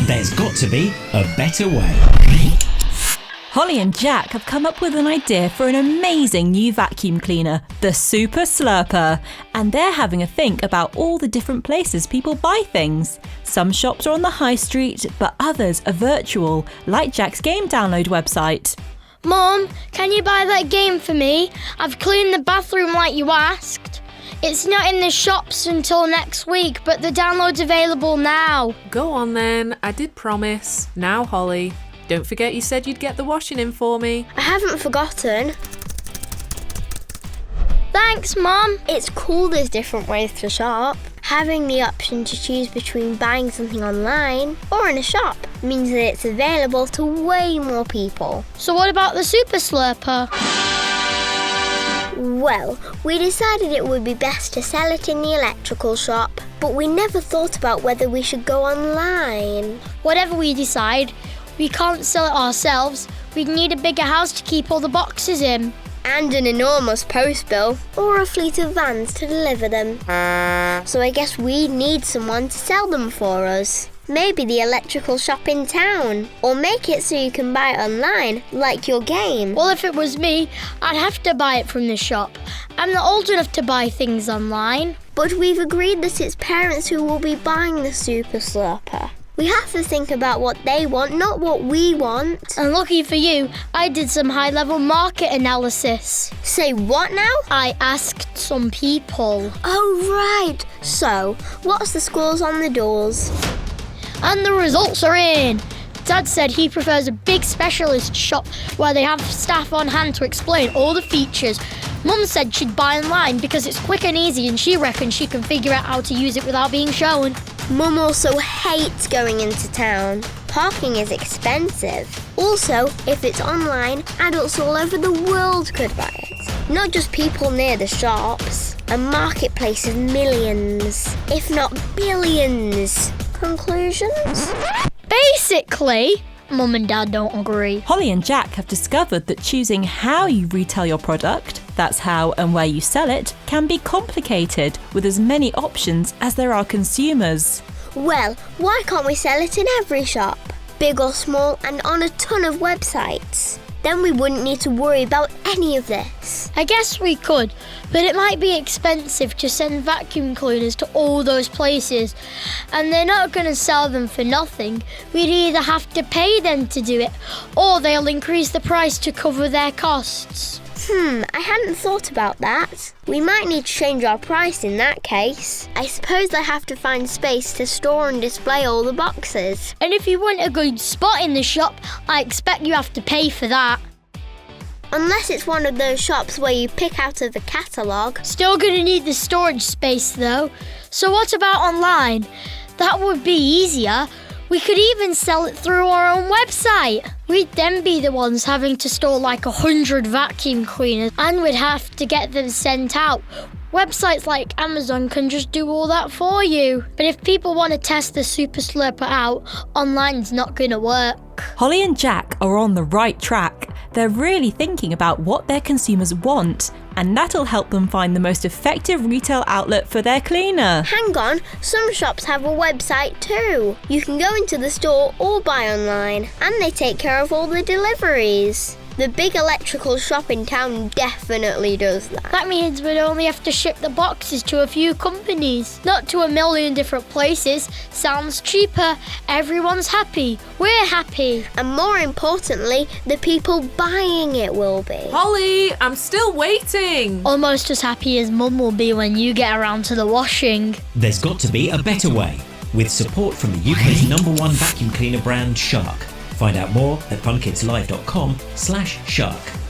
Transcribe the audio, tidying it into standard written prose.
There's got to be a better way. Holly and Jack have come up with an idea for an amazing new vacuum cleaner, the Super Slurper. And they're having a think about all the different places people buy things. Some shops are on the high street, but others are virtual, like Jack's game download website. Mom, can you buy that game for me? I've cleaned the bathroom like you asked. It's not in the shops until next week, but the download's available now. Go on then, I did promise. Now, Holly, don't forget you said you'd get the washing in for me. I haven't forgotten. Thanks, Mom. It's cool there's different ways to shop. Having the option to choose between buying something online or in a shop means that it's available to way more people. So what about the Super Slurper? Well, we decided it would be best to sell it in the electrical shop, but we never thought about whether we should go online. Whatever we decide, we can't sell it ourselves. We'd need a bigger house to keep all the boxes in. And an enormous post bill, or a fleet of vans to deliver them. So I guess we need someone to sell them for us. Maybe the electrical shop in town, or make it so you can buy it online, like your game. Well, if it was me, I'd have to buy it from the shop. I'm not old enough to buy things online. But we've agreed that it's parents who will be buying the Super Slurper. We have to think about what they want, not what we want. And lucky for you, I did some high-level market analysis. Say what now? I asked some people. Oh, right. So, what's the scores on the doors? And the results are in. Dad said he prefers a big specialist shop where they have staff on hand to explain all the features. Mum said she'd buy online because it's quick and easy and she reckons she can figure out how to use it without being shown. Mum also hates going into town. Parking is expensive. Also, if it's online, adults all over the world could buy it. Not just people near the shops. A marketplace of millions, if not billions. Conclusions? Basically, Mum and Dad don't agree. Holly and Jack have discovered that choosing how you retail your product, that's how and where you sell it, can be complicated with as many options as there are consumers. Well, why can't we sell it in every shop? Big or small and on a ton of websites. Then we wouldn't need to worry about any of this. I guess we could, but it might be expensive to send vacuum cleaners to all those places. And they're not going to sell them for nothing. We'd either have to pay them to do it, or they'll increase the price to cover their costs. I hadn't thought about that. We might need to change our price in that case. I suppose I have to find space to store and display all the boxes. And if you want a good spot in the shop, I expect you have to pay for that. Unless it's one of those shops where you pick out of the catalogue. Still gonna need the storage space though. So what about online? That would be easier. We could even sell it through our own website. We'd then be the ones having to store like 100 vacuum cleaners and we'd have to get them sent out. Websites like Amazon can just do all that for you. But if people want to test the Super Slurper out, online's not going to work. Holly and Jack are on the right track. They're really thinking about what their consumers want, and that'll help them find the most effective retail outlet for their cleaner. Hang on, some shops have a website too. You can go into the store or buy online, and they take care of all the deliveries. The big electrical shop in town definitely does that. That means we'd only have to ship the boxes to a few companies, not to a million different places. Sounds cheaper. Everyone's happy. We're happy. And more importantly, the people buying it will be. Holly, I'm still waiting. Almost as happy as Mum will be when you get around to the washing. There's got to be a better way. With support from the UK's #1 vacuum cleaner brand, Shark. Find out more at funkidslive.com/shark.